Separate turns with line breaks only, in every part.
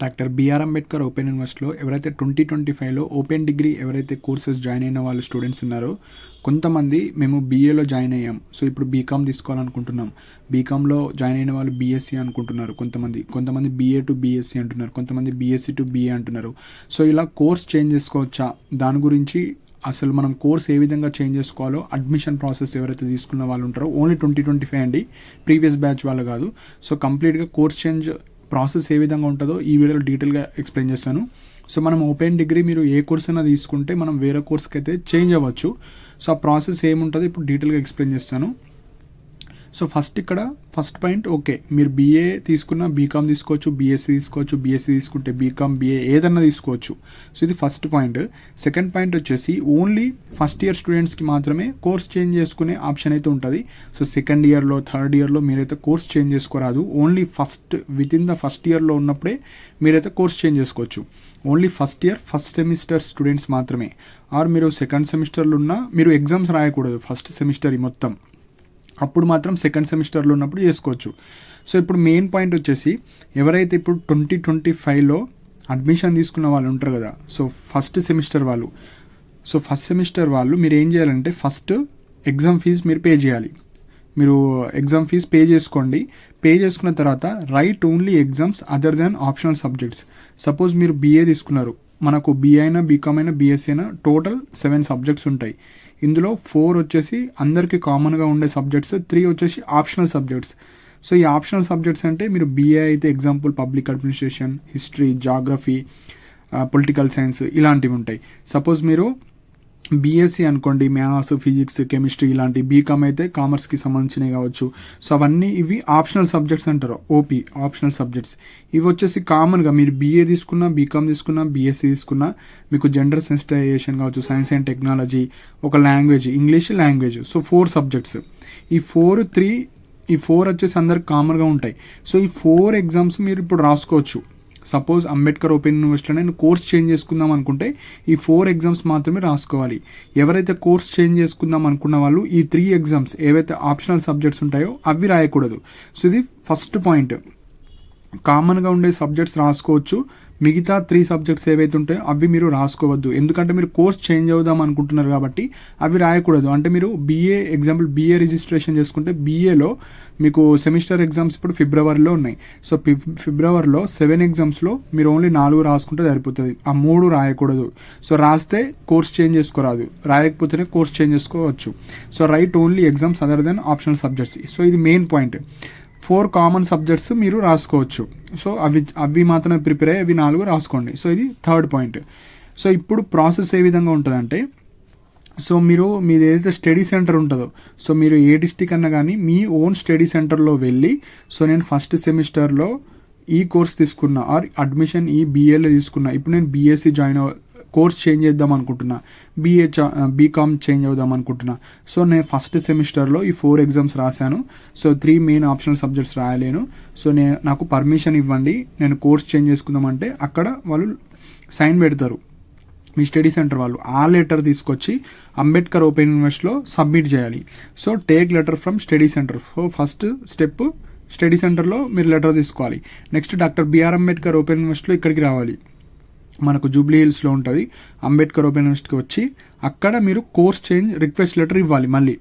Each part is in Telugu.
డాక్టర్ బిఆర్ అంబేద్కర్ ఓపెన్ యూనివర్సిటీలో ఎవరైతే 2025లో ఓపెన్ డిగ్రీ ఎవరైతే కోర్సెస్ జాయిన్ అయిన వాళ్ళు స్టూడెంట్స్ ఉన్నారో కొంతమంది మేము బీఏలో జాయిన్ అయ్యాం, సో ఇప్పుడు బీకామ్ తీసుకోవాలనుకుంటున్నాం. బీకామ్లో జాయిన్ అయిన వాళ్ళు బీఎస్సీ అనుకుంటున్నారు, కొంతమంది బీఏ టు బీఎస్సీ అంటున్నారు, కొంతమంది బీఎస్సీ టు బీఏ అంటున్నారు. సో ఇలా కోర్స్ చేంజ్ చేసుకోవచ్చా, దాని గురించి అసలు మనం కోర్స్ ఏ విధంగా చేంజ్ చేసుకోవాలో అడ్మిషన్ ప్రాసెస్ ఎవరైతే తీసుకున్న వాళ్ళు ఉంటారో ఓన్లీ 2025 అండి, ప్రీవియస్ బ్యాచ్ వాళ్ళు కాదు. సో కంప్లీట్గా కోర్స్ చేంజ్ ప్రాసెస్ ఏ విధంగా ఉంటుందో ఈ వీడియోలో డీటెయిల్గా ఎక్స్ప్లెయిన్ చేస్తాను. సో మనం ఓపెన్ డిగ్రీ మీరు ఏ కోర్స్ అయినా తీసుకుంటే మనం వేరే కోర్స్కి అయితే చేంజ్ అవ్వచ్చు. సో ఆ ప్రాసెస్ ఏముంటుందో ఇప్పుడు డీటెయిల్గా ఎక్స్ప్లెయిన్ చేస్తాను. సో ఫస్ట్ పాయింట్, ఓకే మీరు బీఏ తీసుకున్న బీకామ్ తీసుకోవచ్చు, బీఎస్సీ తీసుకోవచ్చు, బీఎస్సీ తీసుకుంటే బీకామ్ బీఏ ఏదన్నా తీసుకోవచ్చు. సో ఇది ఫస్ట్ పాయింట్. సెకండ్ పాయింట్ వచ్చేసి ఓన్లీ ఫస్ట్ ఇయర్ స్టూడెంట్స్కి మాత్రమే కోర్స్ చేంజ్ చేసుకునే ఆప్షన్ అయితే ఉంటుంది. సో సెకండ్ ఇయర్లో థర్డ్ ఇయర్లో మీరైతే కోర్స్ చేంజ్ చేసుకోరాదు. Only within the first ఇయర్లో ఉన్నప్పుడే మీరైతే కోర్స్ చేంజ్ చేసుకోవచ్చు. Only first year first semester students మాత్రమే. ఆర్ మీరు సెకండ్ సెమిస్టర్లో ఉన్నా మీరు ఎగ్జామ్స్ రాయకూడదు ఫస్ట్ సెమిస్టర్ మొత్తం, అప్పుడు మాత్రం సెకండ్ సెమిస్టర్లో ఉన్నప్పుడు చేసుకోవచ్చు. సో ఇప్పుడు మెయిన్ పాయింట్ వచ్చేసి ఎవరైతే ఇప్పుడు 2025లో అడ్మిషన్ తీసుకున్న వాళ్ళు ఉంటారు కదా, సో ఫస్ట్ సెమిస్టర్ వాళ్ళు మీరు ఏం చేయాలంటే ఫస్ట్ ఎగ్జామ్ ఫీజు మీరు పే చేయాలి. మీరు ఎగ్జామ్ ఫీజు పే చేసుకోండి. పే చేసుకున్న తర్వాత right only exams other than optional subjects. Suppose మీరు బీఏ తీసుకున్నారు, మనకు బీఏ అయినా బీకామ్ అయినా బీఎస్సీ అయినా టోటల్ 7 సబ్జెక్ట్స్ ఉంటాయి. ఇందులో 4 వచ్చేసి అందరికీ కామన్గా ఉండే సబ్జెక్ట్స్, 3 వచ్చేసి ఆప్షనల్ సబ్జెక్ట్స్. సో ఈ ఆప్షనల్ సబ్జెక్ట్స్ అంటే మీరు బీఏ అయితే example public administration, history, geography, political science ఇలాంటివి ఉంటాయి. సపోజ్ మీరు బీఎస్సీ అనుకోండి, మ్యాథ్స్, ఫిజిక్స్, కెమిస్ట్రీ ఇలాంటి. బీకామ్ అయితే కామర్స్కి సంబంధించినవి కావచ్చు. సో అవన్నీ ఇవి ఆప్షనల్ సబ్జెక్ట్స్ అంటారు, ఓపీ ఆప్షనల్ సబ్జెక్ట్స్. ఇవి వచ్చేసి కామన్గా మీరు బీఏ తీసుకున్నా, బీకామ్ తీసుకున్నా, బీఎస్సీ తీసుకున్నా మీకు జెండర్ సెన్సిటైజేషన్ కావచ్చు, సైన్స్ అండ్ టెక్నాలజీ, ఒక language English language. So 4 subjects. ఈ 4 వచ్చేసి అందరికి కామన్గా ఉంటాయి. సో ఈ 4 ఎగ్జామ్స్ మీరు ఇప్పుడు రాసుకోవచ్చు. సపోజ్ అంబేద్కర్ ఓపెన్ యూనివర్సిటీలో నేను కోర్స్ చేంజ్ చేసుకుందాం అనుకుంటే ఈ 4 ఎగ్జామ్స్ మాత్రమే రాసుకోవాలి. ఎవరైతే కోర్స్ చేంజ్ చేసుకుందాం అనుకున్న వాళ్ళు ఈ 3 ఎగ్జామ్స్ ఏవైతే ఆప్షనల్ సబ్జెక్ట్స్ ఉంటాయో అవి రాయకూడదు. సో ఇది ఫస్ట్ పాయింట్. కామన్గా ఉండే సబ్జెక్ట్స్ రాసుకోవచ్చు, మిగతా 3 సబ్జెక్ట్స్ ఏవైతే ఉంటాయో అవి మీరు రాసుకోవద్దు. ఎందుకంటే మీరు కోర్స్ చేంజ్ అవుదాం అనుకుంటున్నారు కాబట్టి అవి రాయకూడదు. అంటే మీరు బీఏ రిజిస్ట్రేషన్ చేసుకుంటే బీఏలో మీకు సెమిస్టర్ ఎగ్జామ్స్ ఇప్పుడు ఫిబ్రవరిలో ఉన్నాయి. సో ఫిబ్రవరిలో 7 ఎగ్జామ్స్లో మీరు ఓన్లీ 4 రాసుకుంటే సరిపోతుంది. ఆ 3 రాయకూడదు. సో రాస్తే కోర్స్ చేంజ్ చేసుకోరాదు, రాయకపోతేనే కోర్స్ చేంజ్ చేసుకోవచ్చు. So right only exams other than optional subjects. So ఇది మెయిన్ పాయింట్. 4 కామన్ సబ్జెక్ట్స్ మీరు రాసుకోవచ్చు. సో అవి మాత్రమే ప్రిపేర్ అయ్యి అవి 4 రాసుకోండి. సో ఇది థర్డ్ పాయింట్. సో ఇప్పుడు ప్రాసెస్ ఏ విధంగా ఉంటుందంటే, సో మీది ఏదైతే స్టడీ సెంటర్ ఉంటుందో, సో మీరు ఏ డిస్టిక్ అన్నా కానీ మీ ఓన్ స్టడీ సెంటర్లో వెళ్ళి, సో నేను ఫస్ట్ సెమిస్టర్లో ఈ కోర్స్ తీసుకున్నా ఆర్ అడ్మిషన్ ఈ బీఏలో తీసుకున్నా, ఇప్పుడు నేను బీఎస్సీ కోర్స్ చేంజ్ చేద్దాం అనుకుంటున్నా, బీకామ్ చేంజ్ అవుదాం అనుకుంటున్నా. సో నేను ఫస్ట్ సెమిస్టర్లో ఈ 4 ఎగ్జామ్స్ రాశాను. సో 3 మెయిన్ ఆప్షనల్ సబ్జెక్ట్స్ రాయలేను. సో నాకు పర్మిషన్ ఇవ్వండి, నేను కోర్స్ చేంజ్ చేసుకుందామంటే అక్కడ వాళ్ళు సైన్ పెడతారు మీ స్టడీ సెంటర్ వాళ్ళు. ఆ లెటర్ తీసుకొచ్చి అంబేద్కర్ ఓపెన్ యూనివర్సిటీలో సబ్మిట్ చేయాలి. So take letter from study centre. So first step study సెంటర్లో మీరు లెటర్ తీసుకోవాలి. Next doctor B R Ambedkar open యూనివర్సిటీలో ఇక్కడికి రావాలి. మనకు జూబ్లీ హిల్స్లో ఉంటుంది అంబేద్కర్ ఓపెన్ యూనివర్సిటీకి వచ్చి అక్కడ మీరు కోర్స్ చేంజ్ రిక్వెస్ట్ లెటర్ ఇవ్వాలి మళ్ళీ.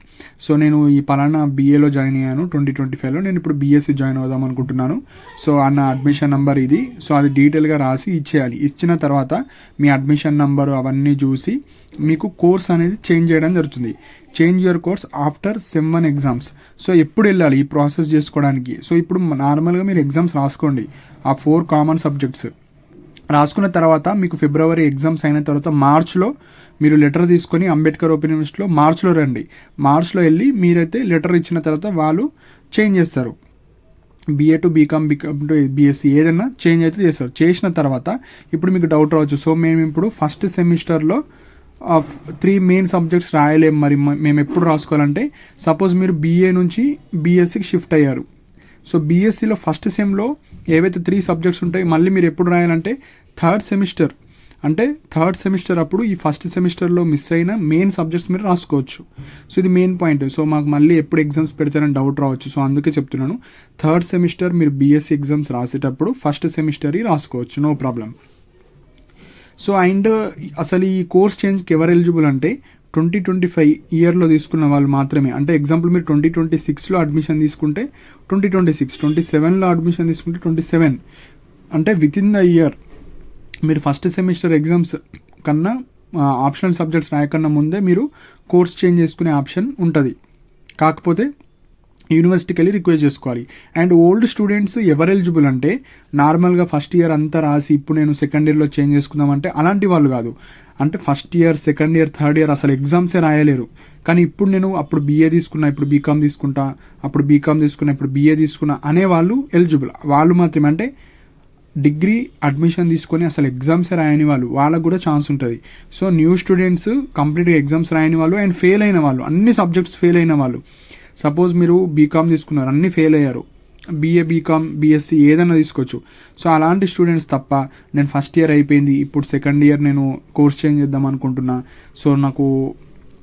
సో నేను ఈ పలానా బీఏలో జాయిన్ అయ్యాను 2025లో, నేను ఇప్పుడు బీఎస్సీ జాయిన్ అవుదాం అనుకుంటున్నాను. సో అన్న అడ్మిషన్ నెంబర్ ఇది. సో అది డీటెయిల్గా రాసి ఇచ్చేయాలి. ఇచ్చిన తర్వాత మీ అడ్మిషన్ నెంబరు అవన్నీ చూసి మీకు కోర్స్ అనేది చేంజ్ చేయడం జరుగుతుంది. Change your course after sem 1 exams. So ఎప్పుడు వెళ్ళాలి ఈ ప్రాసెస్ చేసుకోవడానికి? సో ఇప్పుడు నార్మల్గా మీరు ఎగ్జామ్స్ రాసుకోండి, ఆ 4 కామన్ సబ్జెక్ట్స్ రాసుకున్న తర్వాత మీకు ఫిబ్రవరి ఎగ్జామ్స్ అయిన తర్వాత మార్చ్లో మీరు లెటర్ తీసుకొని అంబేద్కర్ ఓపెన్ యూనివర్సిటీలో మార్చ్లో రండి. మార్చ్లో వెళ్ళి మీరైతే లెటర్ ఇచ్చిన తర్వాత వాళ్ళు చేంజ్ చేస్తారు. BA to BCom, BCom to BSc ఏదైనా చేంజ్ అయితే చేస్తారు. చేసిన తర్వాత ఇప్పుడు మీకు డౌట్ రావచ్చు, సో మేము ఇప్పుడు ఫస్ట్ సెమిస్టర్లో 3 మెయిన్ సబ్జెక్ట్స్ రాయలేము, మరి మేము ఎప్పుడు రాసుకోవాలంటే, సపోజ్ మీరు బీఏ నుంచి బీఎస్సీకి షిఫ్ట్ అయ్యారు. సో బీఎస్సీలో ఫస్ట్ సెమ్లో ఏవైతే 3 సబ్జెక్ట్స్ ఉంటాయి మళ్ళీ మీరు ఎప్పుడు రాయాలంటే థర్డ్ సెమిస్టర్ అంటే థర్డ్ సెమిస్టర్ అప్పుడు ఈ ఫస్ట్ సెమిస్టర్లో మిస్ అయిన మెయిన్ సబ్జెక్ట్స్ మీరు రాసుకోవచ్చు. సో ఇది మెయిన్ పాయింట్. సో మాకు మళ్ళీ ఎప్పుడు ఎగ్జామ్స్ పెడతారని డౌట్ రావచ్చు. సో అందుకే చెప్తున్నాను, థర్డ్ సెమిస్టర్ మీరు బీఎస్సీ ఎగ్జామ్స్ రాసేటప్పుడు ఫస్ట్ సెమిస్టర్ రాసుకోవచ్చు, నో ప్రాబ్లం. సో అండ్ అసలు ఈ కోర్స్ చేంజ్కి ఎవరు ఎలిజిబుల్ అంటే 2025 ఇయర్లో తీసుకున్న వాళ్ళు మాత్రమే. అంటే ఎగ్జాంపుల్ మీరు 2026లో అడ్మిషన్ తీసుకుంటే 2026, 27లో అడ్మిషన్ తీసుకుంటే 27, అంటే విత్ ఇన్ ద ఇయర్ మీరు ఫస్ట్ సెమిస్టర్ ఎగ్జామ్స్ కన్నా ఆప్షనల్ సబ్జెక్ట్స్ రాయకన్నా ముందే మీరు కోర్స్ చేంజ్ చేసుకునే ఆప్షన్ ఉంటుంది. కాకపోతే యూనివర్సిటీకి వెళ్ళి రిక్వెస్ట్ చేసుకోవాలి. అండ్ ఓల్డ్ స్టూడెంట్స్ ఎవరు ఎలిజిబుల్ అంటే నార్మల్గా ఫస్ట్ ఇయర్ అంతా రాసి ఇప్పుడు నేను సెకండ్ ఇయర్లో చేంజ్ చేసుకుందామంటే అలాంటి వాళ్ళు కాదు. అంటే first year, second year, third year అసలు ఎగ్జామ్సే రాయలేరు. కానీ ఇప్పుడు నేను అప్పుడు బీఏ తీసుకున్నా, ఇప్పుడు బీకామ్ తీసుకుంటా, అప్పుడు బీకామ్ తీసుకున్నా, ఇప్పుడు బీఏ తీసుకున్నా అనే వాళ్ళు ఎలిజిబుల్. వాళ్ళు మాత్రమే, అంటే డిగ్రీ అడ్మిషన్ తీసుకొని అసలు ఎగ్జామ్సే రాయని వాళ్ళు, వాళ్ళకు కూడా ఛాన్స్ ఉంటుంది. సో న్యూ స్టూడెంట్స్, కంప్లీట్గా ఎగ్జామ్స్ రాయని వాళ్ళు అండ్ ఫెయిల్ అయిన వాళ్ళు, అన్ని సబ్జెక్ట్స్ ఫెయిల్ అయిన వాళ్ళు. సపోజ్ మీరు బీకామ్ తీసుకున్నారు, అన్నీ ఫెయిల్ అయ్యారు, బీఏ, బీకామ్, బీఎస్సీ ఏదైనా తీసుకోవచ్చు. సో అలాంటి స్టూడెంట్స్ తప్ప, నేను ఫస్ట్ ఇయర్ అయిపోయింది, ఇప్పుడు సెకండ్ ఇయర్ నేను కోర్స్ చేంజ్ చేద్దాం అనుకుంటున్నా, సో నాకు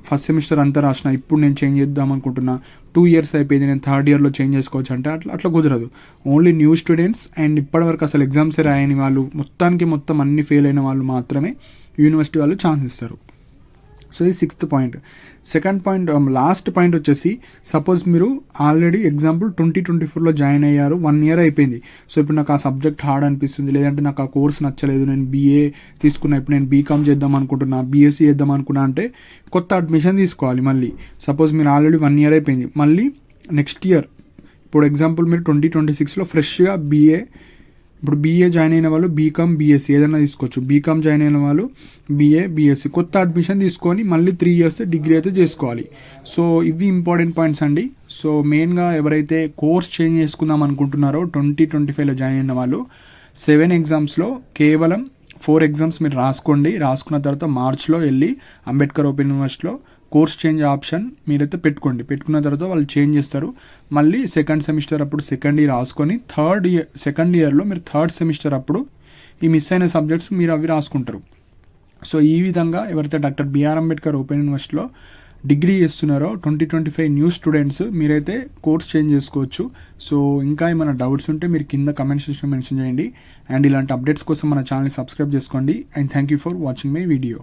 ఫస్ట్ సెమిస్టర్ అంతా రాసిన, ఇప్పుడు నేను చేంజ్ చేద్దాం అనుకుంటున్నా, 2 years అయిపోయింది, నేను థర్డ్ ఇయర్లో చేంజ్ చేసుకోవచ్చు అంటే అట్లా కుదరదు. ఓన్లీ న్యూ స్టూడెంట్స్ అండ్ ఇప్పటివరకు అసలు ఎగ్జామ్సే రాయని వాళ్ళు, మొత్తం అన్ని ఫెయిల్ అయిన వాళ్ళు మాత్రమే యూనివర్సిటీ వాళ్ళు ఛాన్స్ ఇస్తారు. సో ఇది 6th point. Second point, last point వచ్చేసి, సపోజ్ మీరు ఆల్రెడీ ఎగ్జాంపుల్ 2024లో జాయిన్ అయ్యారు, 1 year అయిపోయింది. సో ఇప్పుడు నాకు ఆ సబ్జెక్ట్ హార్డ్ అనిపిస్తుంది, లేదంటే నాకు ఆ కోర్స్ నచ్చలేదు, నేను బీఏ తీసుకున్నా, ఇప్పుడు నేను బీకామ్ చేద్దాం అనుకుంటున్నా, బీఎస్సీ చేద్దాం అనుకున్నా అంటే కొత్త అడ్మిషన్ తీసుకోవాలి మళ్ళీ. సపోజ్ మీరు ఆల్రెడీ 1 year అయిపోయింది, మళ్ళీ నెక్స్ట్ ఇయర్, ఇప్పుడు ఎగ్జాంపుల్ మీరు 2026లో ఫ్రెష్గా బీఏ, ఇప్పుడు బీఏ జాయిన్ అయిన వాళ్ళు బీకామ్, బీఎస్సీ ఏదైనా తీసుకోవచ్చు. బీకామ్ జాయిన్ అయిన వాళ్ళు బీఏ, బీఎస్సీ కొత్త అడ్మిషన్ తీసుకొని మళ్ళీ 3 years డిగ్రీ అయితే చేసుకోవాలి. సో ఇవి ఇంపార్టెంట్ పాయింట్స్ అండి. సో మెయిన్గా ఎవరైతే కోర్స్ చేంజ్ చేసుకుందాం అనుకుంటున్నారో 2025లో జాయిన్ అయిన వాళ్ళు 7 examsలో కేవలం 4 exams మీరు రాసుకున్న తర్వాత మార్చ్లో వెళ్ళి అంబేద్కర్ ఓపెన్ యూనివర్సిటీలో కోర్స్ చేంజ్ ఆప్షన్ మీరైతే పెట్టుకున్న తర్వాత వాళ్ళు చేంజ్ చేస్తారు. మళ్ళీ సెకండ్ సెమిస్టర్ అప్పుడు సెకండ్ ఇయర్ రాసుకొని సెకండ్ ఇయర్లో మీరు థర్డ్ సెమిస్టర్ అప్పుడు ఈ మిస్ అయిన సబ్జెక్ట్స్ మీరు అవి రాసుకుంటారు. సో ఈ విధంగా ఎవరైతే డాక్టర్ బిఆర్ అంబేద్కర్ ఓపెన్ యూనివర్సిటీలో డిగ్రీ చేస్తున్నారో 2025 న్యూ స్టూడెంట్స్ మీరైతే కోర్స్ చేంజ్ చేసుకోవచ్చు. సో ఇంకా ఏమైనా డౌట్స్ ఉంటే మీరు కింద కమెంట్ సెక్షన్లో మెన్షన్ చేయండి. అండ్ ఇలాంటి అప్డేట్స్ కోసం మన ఛానల్ సబ్స్క్రైబ్ చేసుకోండి. And thank you for watching my video.